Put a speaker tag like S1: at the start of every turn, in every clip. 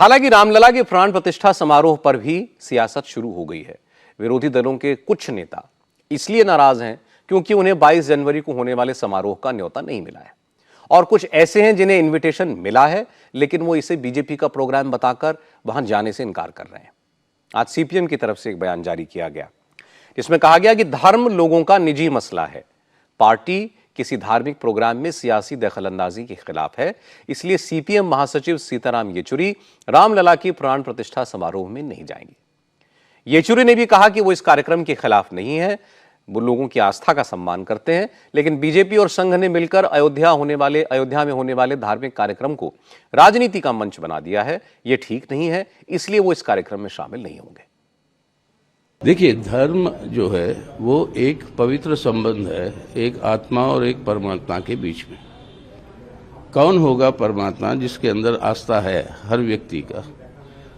S1: हालांकि रामलला के प्राण प्रतिष्ठा समारोह पर भी सियासत शुरू हो गई है। विरोधी दलों के कुछ नेता इसलिए नाराज हैं क्योंकि उन्हें 22 जनवरी को होने वाले समारोह का न्योता नहीं मिला है, और कुछ ऐसे हैं जिन्हें इनविटेशन मिला है लेकिन वो इसे बीजेपी का प्रोग्राम बताकर वहां जाने से इनकार कर रहे हैं। आज सीपीएम की तरफ से एक बयान जारी किया गया जिसमें कहा गया कि धर्म लोगों का निजी मसला है, पार्टी किसी धार्मिक प्रोग्राम में सियासी दखलंदाजी के खिलाफ है, इसलिए सीपीएम महासचिव सीताराम येचुरी रामलला की प्राण प्रतिष्ठा समारोह में नहीं जाएंगे। येचुरी ने भी कहा कि वो इस कार्यक्रम के खिलाफ नहीं है, वो लोगों की आस्था का सम्मान करते हैं, लेकिन बीजेपी और संघ ने मिलकर अयोध्या में होने वाले धार्मिक कार्यक्रम को राजनीति का मंच बना दिया है। ये ठीक नहीं है, इसलिए वो इस कार्यक्रम में शामिल नहीं होंगे।
S2: देखिए, धर्म जो है वो एक पवित्र संबंध है, एक आत्मा और एक परमात्मा के बीच में। कौन होगा परमात्मा? जिसके अंदर आस्था है हर व्यक्ति का,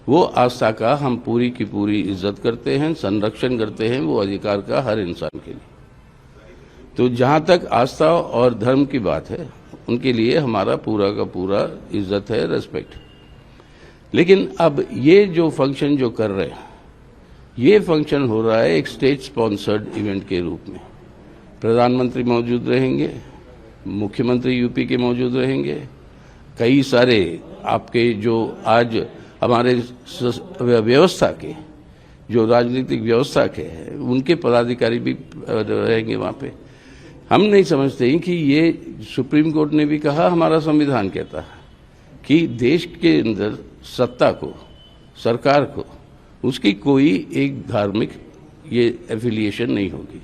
S2: वो आस्था का हम पूरी की पूरी इज्जत करते हैं, संरक्षण करते हैं, वो अधिकार का हर इंसान के लिए। तो जहां तक आस्था और धर्म की बात है, उनके लिए हमारा पूरा का पूरा इज्जत है, रेस्पेक्ट। लेकिन अब ये जो फंक्शन जो कर रहे हैं, ये फंक्शन हो रहा है एक स्टेट स्पॉन्सर्ड इवेंट के रूप में। प्रधानमंत्री मौजूद रहेंगे, मुख्यमंत्री यूपी के मौजूद रहेंगे, कई सारे आपके जो आज हमारे व्यवस्था के जो राजनीतिक व्यवस्था के हैं उनके पदाधिकारी भी रहेंगे वहाँ पे। हम नहीं समझते हैं कि ये सुप्रीम कोर्ट ने भी कहा, हमारा संविधान कहता है कि देश के अंदर सत्ता को, सरकार को, उसकी कोई एक धार्मिक ये एफिलिएशन नहीं होगी।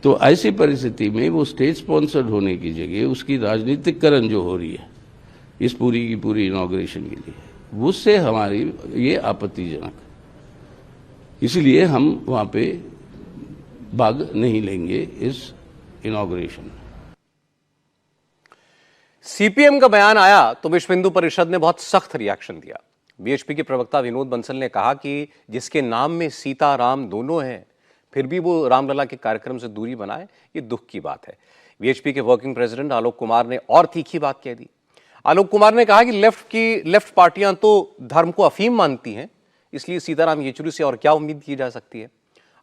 S2: तो ऐसी परिस्थिति में वो स्टेट स्पॉन्सर्ड होने की जगह उसकी राजनीतिकरण जो हो रही है इस पूरी की पूरी इनॉग्रेशन के लिए, उससे हमारी ये आपत्तिजनक, इसलिए हम वहाँ पे भाग नहीं लेंगे इस इनॉग्रेशन।
S1: सीपीएम का बयान आया तो विश्व हिंदू परिषद ने बहुत सख्त रिएक्शन दिया। बीएचपी के प्रवक्ता विनोद बंसल ने कहा कि जिसके नाम में सीता राम दोनों हैं, फिर भी वो रामलला के कार्यक्रम से दूरी बनाए, ये दुख की बात है। बीएचपी के वर्किंग प्रेसिडेंट आलोक कुमार ने और तीखी बात कह दी। आलोक कुमार ने कहा कि लेफ्ट पार्टियां तो धर्म को अफीम मानती हैं, इसलिए सीताराम येचुरी से और क्या उम्मीद की जा सकती है।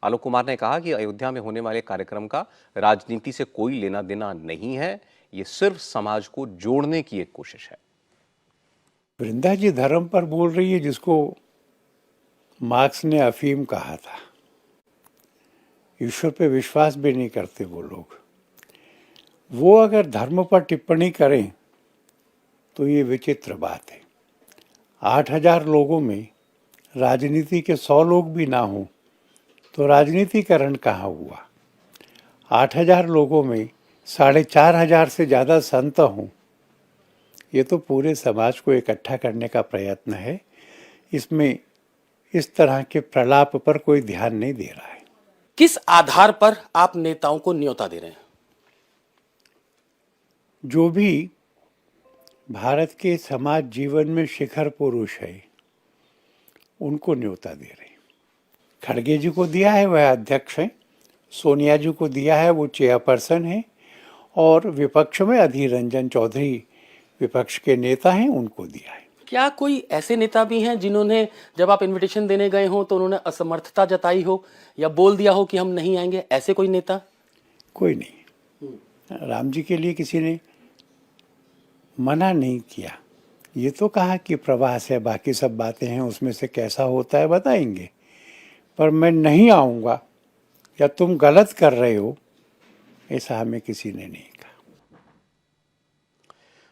S1: आलोक कुमार ने कहा कि अयोध्या में होने वाले कार्यक्रम का राजनीति से कोई लेना देना नहीं है, ये सिर्फ समाज को जोड़ने की एक कोशिश है।
S3: वृंदा जी धर्म पर बोल रही है जिसको मार्क्स ने अफीम कहा था। ईश्वर पे विश्वास भी नहीं करते वो लोग। वो अगर धर्म पर टिप्पणी करें तो ये विचित्र बात है। 8,000 लोगों में राजनीति के 100 लोग भी ना हों तो राजनीतिकरण कहाँ हुआ? 8,000 लोगों में 4,500 से ज़्यादा संत हों, ये तो पूरे समाज को इकट्ठा करने का प्रयत्न है। इसमें इस तरह के प्रलाप पर कोई ध्यान नहीं दे रहा है।
S4: किस आधार पर आप नेताओं को न्योता दे रहे हैं?
S3: जो भी भारत के समाज जीवन में शिखर पुरुष है उनको न्योता दे रहे हैं। खड़गे जी को दिया है, वह अध्यक्ष हैं। सोनिया जी को दिया है, वो चेयरपर्सन है। और विपक्ष में अधीर रंजन चौधरी विपक्ष के नेता हैं, उनको दिया है।
S4: क्या कोई ऐसे नेता भी हैं जिन्होंने जब आप इनविटेशन देने गए हो तो उन्होंने असमर्थता जताई हो या बोल दिया हो कि हम नहीं आएंगे? ऐसे कोई नेता?
S3: कोई नहीं। राम जी के लिए किसी ने मना नहीं किया। ये तो कहा कि प्रवास है, बाकी सब बातें हैं, उसमें से कैसा होता है बताएंगे, पर मैं नहीं आऊँगा या तुम गलत कर रहे हो, ऐसा हमें किसी ने नहीं कहा।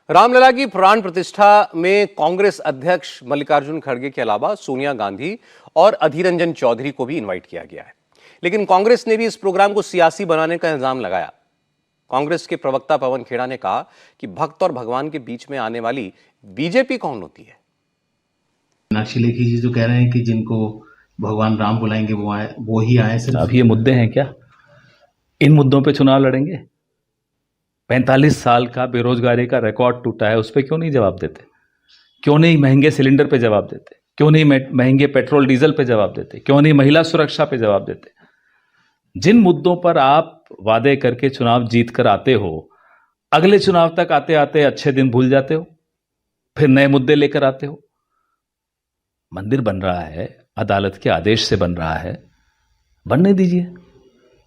S1: रामलला की प्राण प्रतिष्ठा में कांग्रेस अध्यक्ष मल्लिकार्जुन खड़गे के अलावा सोनिया गांधी और अधीर रंजन चौधरी को भी इनवाइट किया गया है, लेकिन कांग्रेस ने भी इस प्रोग्राम को सियासी बनाने का इल्जाम लगाया। कांग्रेस के प्रवक्ता पवन खेड़ा ने कहा कि भक्त और भगवान के बीच में आने वाली बीजेपी कौन होती है?
S5: मीनाक्षी लेखी जी जो कह रहे हैं कि जिनको भगवान राम बुलाएंगे वो आए, वो ही आए। सिर्फ
S6: अब ये मुद्दे हैं क्या? इन मुद्दों पे चुनाव लड़ेंगे? 45 साल का बेरोजगारी का रिकॉर्ड टूटा है, उस पर क्यों नहीं जवाब देते? क्यों नहीं महंगे सिलेंडर पे जवाब देते? क्यों नहीं महंगे पेट्रोल डीजल पे जवाब देते? क्यों नहीं महिला सुरक्षा पे जवाब देते? जिन मुद्दों पर आप वादे करके चुनाव जीत कर आते हो, अगले चुनाव तक आते आते अच्छे दिन भूल जाते हो, फिर नए मुद्दे लेकर आते हो। मंदिर बन रहा है, अदालत के आदेश से बन रहा है, बनने दीजिए।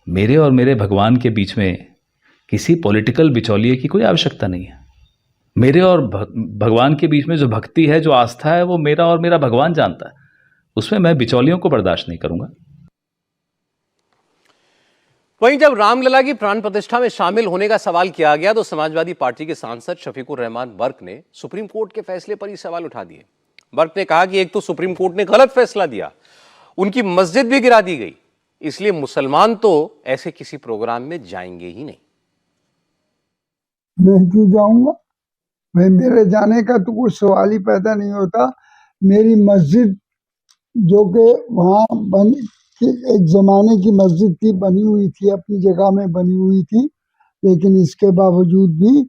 S6: मेरे और मेरे भगवान के बीच में किसी पॉलिटिकल बिचौलिए की कोई आवश्यकता नहीं है। मेरे और भगवान के बीच में जो भक्ति है, जो आस्था है, वो मेरा और मेरा भगवान जानता है। उसमें मैं बिचौलियों को बर्दाश्त नहीं करूंगा।
S1: वहीं जब रामलला की प्राण प्रतिष्ठा में शामिल होने का सवाल किया गया तो समाजवादी पार्टी के सांसद शफीकुर रहमान बर्क ने सुप्रीम कोर्ट के फैसले पर ही सवाल उठा दिए। बर्क ने कहा कि एक तो सुप्रीम कोर्ट ने गलत फैसला दिया, उनकी मस्जिद भी गिरा दी गई, इसलिए मुसलमान तो ऐसे किसी प्रोग्राम में जाएंगे ही नहीं।
S7: मैं क्यों जाऊंगा? मेरे जाने का तो कोई सवाल ही पैदा नहीं होता। मेरी मस्जिद जो कि वहाँ एक जमाने की मस्जिद थी, बनी हुई थी, अपनी जगह में बनी हुई थी, लेकिन इसके बावजूद भी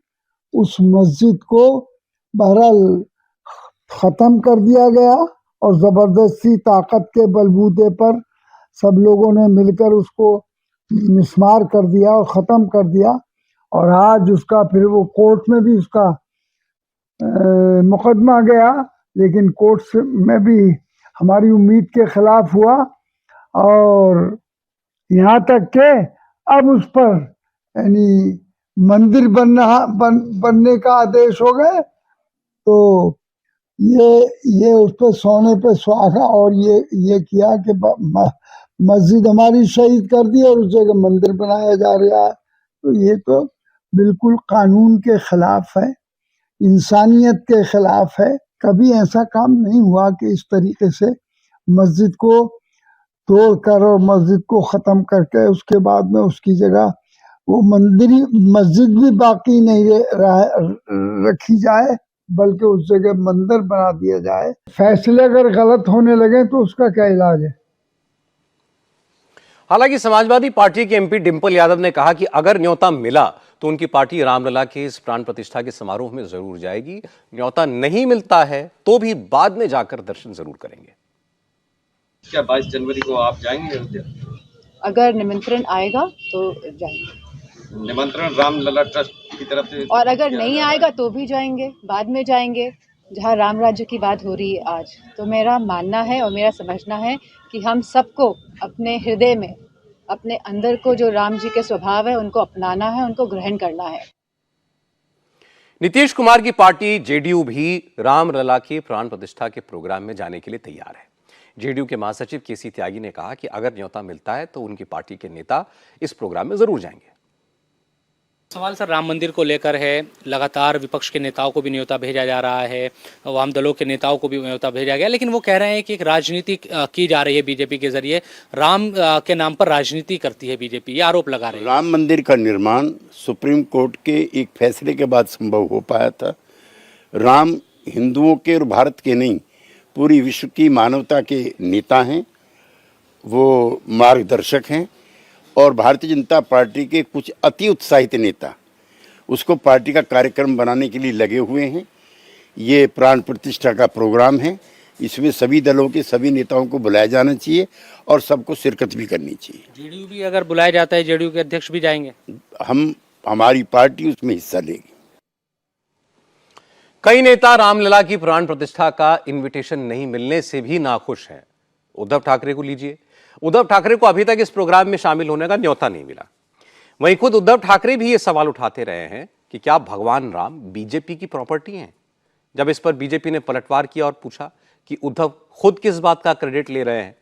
S7: उस मस्जिद को बहरहाल खत्म कर दिया गया और जबरदस्ती ताकत के बलबूते पर सब लोगों ने मिलकर उसको मिसमार कर दिया और ख़त्म कर दिया। और आज उसका फिर वो कोर्ट में भी उसका मुकदमा गया, लेकिन कोर्ट में भी हमारी उम्मीद के खिलाफ हुआ और यहाँ तक के अब उस पर यानी मंदिर बनने का आदेश हो गए। तो ये उस पर सोने पे सुहागा और ये किया कि मस्जिद हमारी शहीद कर दी और उस जगह मंदिर बनाया जा रहा है। तो ये तो बिल्कुल कानून के खिलाफ है, इंसानियत के खिलाफ है। कभी ऐसा काम नहीं हुआ कि इस तरीके से मस्जिद को तोड़कर और मस्जिद को ख़त्म करके उसके बाद में उसकी जगह वो मस्जिद भी बाकी नहीं रखी जाए, बल्कि उस जगह मंदिर बना दिया जाए। फैसले अगर गलत होने लगे तो उसका क्या इलाज है?
S1: हालांकि समाजवादी पार्टी के एमपी डिंपल यादव ने कहा कि अगर न्योता मिला तो उनकी पार्टी रामलला के इस प्राण प्रतिष्ठा के समारोह में जरूर जाएगी। न्योता नहीं मिलता है तो भी बाद में जाकर दर्शन जरूर करेंगे।
S8: क्या 22 जनवरी को आप जाएंगे अयोध्या?
S9: अगर निमंत्रण आएगा तो जाएंगे।
S8: निमंत्रण रामलला ट्रस्ट की तरफ से?
S9: और अगर नहीं आएगा तो भी जाएंगे, बाद में जाएंगे। जहाँ राम राज्य की बात हो रही है आज, तो मेरा मानना है और मेरा समझना है कि हम सबको अपने हृदय में, अपने अंदर को जो राम जी के स्वभाव है उनको अपनाना है, उनको ग्रहण करना है।
S1: नीतीश कुमार की पार्टी जेडीयू भी रामलला के प्राण प्रतिष्ठा के प्रोग्राम में जाने के लिए तैयार है। जेडीयू के महासचिव केसी त्यागी ने कहा कि अगर न्योता मिलता है तो उनकी पार्टी के नेता इस प्रोग्राम में जरूर जाएंगे।
S4: सवाल सर राम मंदिर को लेकर है। लगातार विपक्ष के नेताओं को भी न्योता भेजा जा रहा है, वाम दलों के नेताओं को भी न्योता भेजा गया, लेकिन वो कह रहे हैं कि एक राजनीति की जा रही है बीजेपी के जरिए, राम के नाम पर राजनीति करती है बीजेपी, ये आरोप लगा रहे हैं।
S10: राम मंदिर का निर्माण सुप्रीम कोर्ट के एक फैसले के बाद संभव हो पाया था। राम हिंदुओं के और भारत के नहीं, पूरी विश्व की मानवता के नेता हैं, वो मार्गदर्शक हैं और भारतीय जनता पार्टी के कुछ अति उत्साहित नेता उसको पार्टी का कार्यक्रम बनाने के लिए लगे हुए हैं। ये प्राण प्रतिष्ठा का प्रोग्राम है, इसमें सभी दलों के सभी नेताओं को बुलाया जाना चाहिए और सबको शिरकत भी करनी चाहिए।
S4: जेडीयू भी अगर बुलाया जाता है, जेडीयू के अध्यक्ष भी जाएंगे?
S10: हमारी पार्टी उसमें हिस्सा लेगी।
S1: कई नेता रामलला की प्राण प्रतिष्ठा का इनविटेशन नहीं मिलने से भी नाखुश हैं। उद्धव ठाकरे को लीजिए, उद्धव ठाकरे को अभी तक इस प्रोग्राम में शामिल होने का न्योता नहीं मिला। वहीं खुद उद्धव ठाकरे भी ये सवाल उठाते रहे हैं कि क्या भगवान राम बीजेपी की प्रॉपर्टी हैं। जब इस पर बीजेपी ने पलटवार किया और पूछा कि उद्धव खुद किस बात का क्रेडिट ले रहे हैं,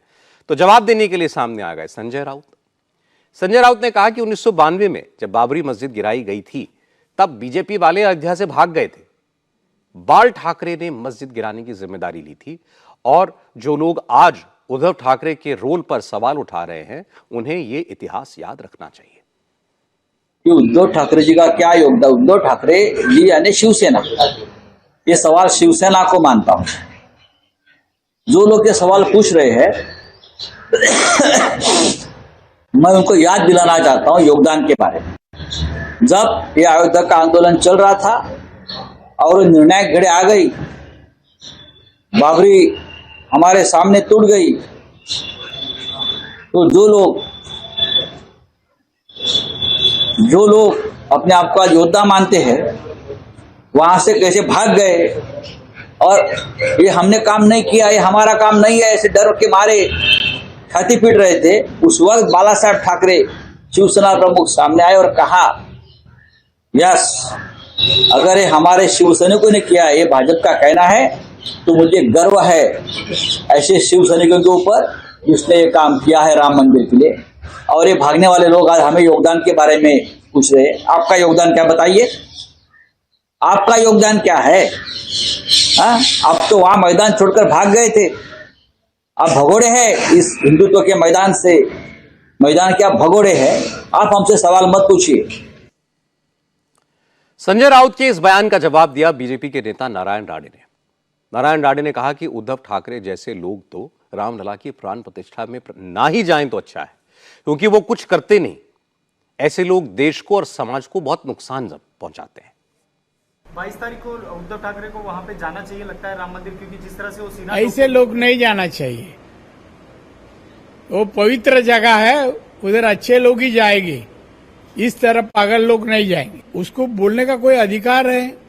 S1: तो जवाब देने के लिए सामने आ गए संजय राउत। संजय राउत ने कहा कि 1992 में जब बाबरी मस्जिद गिराई गई थी तब बीजेपी वाले अयोध्या से भाग गए थे। बाल ठाकरे ने मस्जिद गिराने की जिम्मेदारी ली थी और जो लोग आज उद्धव ठाकरे के रोल पर सवाल उठा रहे हैं उन्हें ये इतिहास याद रखना चाहिए
S11: कि उद्धव ठाकरे जी का क्या योगदान। उद्धव ठाकरे जी यानी शिवसेना, ये सवाल शिवसेना को मानता हूं। जो लोग ये सवाल पूछ रहे हैं मैं उनको याद दिलाना चाहता हूं योगदान के बारे में। जब ये अयोध्या का आंदोलन चल रहा था और निर्णायक घड़ी आ गई, बाबरी हमारे सामने टूट गई, तो जो लोग अपने आप को आज योद्धा मानते हैं वहां से कैसे भाग गए और ये हमने काम नहीं किया, ये हमारा काम नहीं है, ऐसे डर के मारे छाती पीट रहे थे। उस वक्त बाला साहब ठाकरे शिवसेना प्रमुख सामने आए और कहा, यस, अगर ये हमारे शिवसैनिकों ने किया, ये भाजपा का कहना है, तो मुझे गर्व है ऐसे शिवसैनिकों के ऊपर जिसने ये काम किया है राम मंदिर के लिए। और ये भागने वाले लोग आज हमें योगदान के बारे में पूछ रहे हैं। आपका योगदान क्या, बताइए, आपका योगदान क्या है? आप तो वहां मैदान छोड़कर भाग गए थे, आप भगोड़े हैं इस हिंदुत्व के मैदान से, मैदान के आप भगोड़े हैं। आप हमसे सवाल मत पूछिए।
S1: संजय राउत के इस बयान का जवाब दिया बीजेपी के नेता नारायण राणे ने। नारायण राणे ने कहा कि उद्धव ठाकरे जैसे लोग तो रामलला की प्राण प्रतिष्ठा में ना ही जाएं तो अच्छा है, क्योंकि वो कुछ करते नहीं। ऐसे लोग देश को और समाज को बहुत नुकसान पहुंचाते हैं।
S12: 22 तारीख को उद्धव ठाकरे को वहां पे जाना चाहिए लगता है राम मंदिर, क्योंकि जिस तरह से वो सीना,
S13: ऐसे लोग नहीं जाना चाहिए। वो पवित्र जगह है, उधर अच्छे लोग ही जाएंगे, इस तरह पागल लोग नहीं जाएंगे। उसको बोलने का कोई अधिकार है।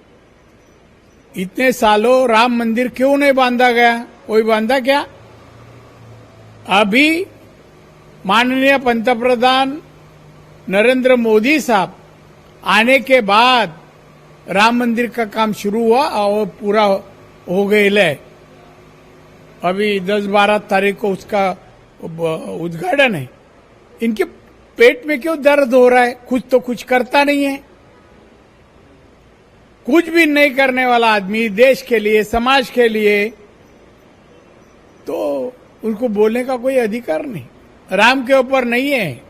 S13: इतने सालों राम मंदिर क्यों नहीं बांधा गया? कोई बांधा क्या? अभी माननीय पंतप्रधान नरेंद्र मोदी साहब आने के बाद राम मंदिर का काम शुरू हुआ और पूरा हो गया। अभी 10-12 तारीख को उसका उद्घाटन है। इनके पेट में क्यों दर्द हो रहा है? कुछ तो कुछ करता नहीं है। कुछ भी नहीं करने वाला आदमी देश के लिए, समाज के लिए, तो उनको बोलने का कोई अधिकार नहीं। राम के ऊपर नहीं है।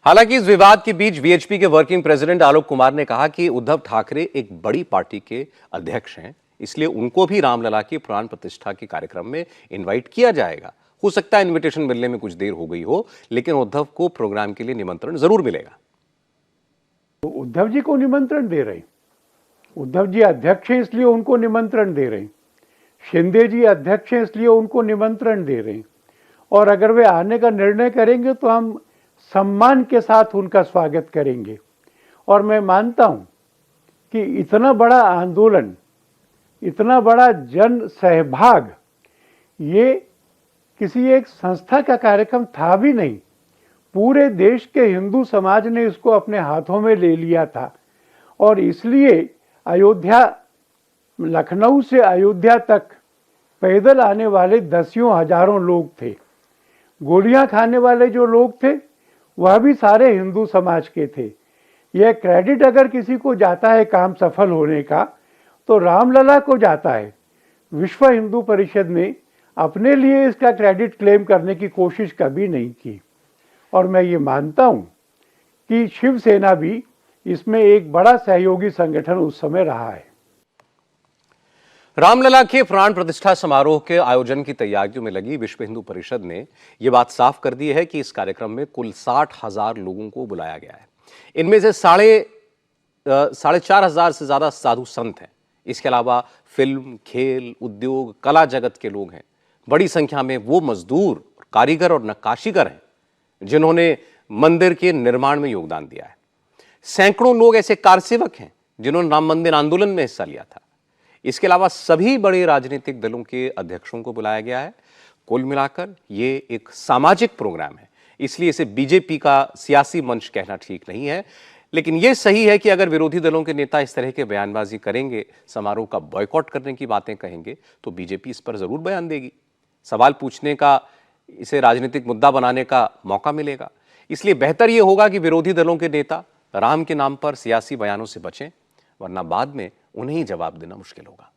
S1: हालांकि इस विवाद के बीच वीएचपी के वर्किंग प्रेसिडेंट आलोक कुमार ने कहा कि उद्धव ठाकरे एक बड़ी पार्टी के अध्यक्ष हैं, इसलिए उनको भी रामलला की प्राण प्रतिष्ठा के कार्यक्रम में इनवाइट किया जाएगा। हो सकता है इनविटेशन मिलने में कुछ देर हो गई हो, लेकिन उद्धव को प्रोग्राम के लिए निमंत्रण जरूर मिलेगा।
S3: तो उद्धव जी को निमंत्रण दे रहे हैं, उद्धव जी अध्यक्ष हैं इसलिए उनको निमंत्रण दे रहे हैं, शिंदे जी अध्यक्ष हैं इसलिए उनको निमंत्रण दे रहे हैं, और अगर वे आने का निर्णय करेंगे तो हम सम्मान के साथ उनका स्वागत करेंगे। और मैं मानता हूं कि इतना बड़ा आंदोलन, इतना बड़ा जन सहभाग, ये किसी एक संस्था का कार्यक्रम था भी नहीं। पूरे देश के हिंदू समाज ने इसको अपने हाथों में ले लिया था, और इसलिए अयोध्या, लखनऊ से अयोध्या तक पैदल आने वाले दसियों हजारों लोग थे। गोलियां खाने वाले जो लोग थे वह भी सारे हिंदू समाज के थे। यह क्रेडिट अगर किसी को जाता है काम सफल होने का, तो रामलला को जाता है। विश्व हिंदू परिषद ने अपने लिए इसका क्रेडिट क्लेम करने की कोशिश कभी नहीं की, और मैं ये मानता हूं कि शिवसेना भी इसमें एक बड़ा सहयोगी संगठन उस समय रहा है।
S1: रामलला के प्राण प्रतिष्ठा समारोह के आयोजन की तैयारियों में लगी विश्व हिंदू परिषद ने यह बात साफ कर दी है कि इस कार्यक्रम में कुल 60,000 लोगों को बुलाया गया है। इनमें से 4,500 से ज्यादा साधु संत हैं। इसके अलावा फिल्म, खेल, उद्योग, कला जगत के लोग हैं। बड़ी संख्या में वो मजदूर, कारीगर और नक्काशीगर हैं जिन्होंने मंदिर के निर्माण में योगदान दिया है। सैकड़ों लोग ऐसे कारसेवक हैं जिन्होंने राम मंदिर आंदोलन में हिस्सा लिया था। इसके अलावा सभी बड़े राजनीतिक दलों के अध्यक्षों को बुलाया गया है। कुल मिलाकर ये एक सामाजिक प्रोग्राम है, इसलिए इसे बीजेपी का सियासी मंच कहना ठीक नहीं है। लेकिन यह सही है कि अगर विरोधी दलों के नेता इस तरह के बयानबाजी करेंगे, समारोह का बॉयकॉट करने की बातें कहेंगे, तो बीजेपी इस पर जरूर बयान देगी। सवाल पूछने का, इसे राजनीतिक मुद्दा बनाने का मौका मिलेगा। इसलिए बेहतर यह होगा कि विरोधी दलों के नेता राम के नाम पर सियासी बयानों से बचें, वरना बाद में उन्हें ही जवाब देना मुश्किल होगा।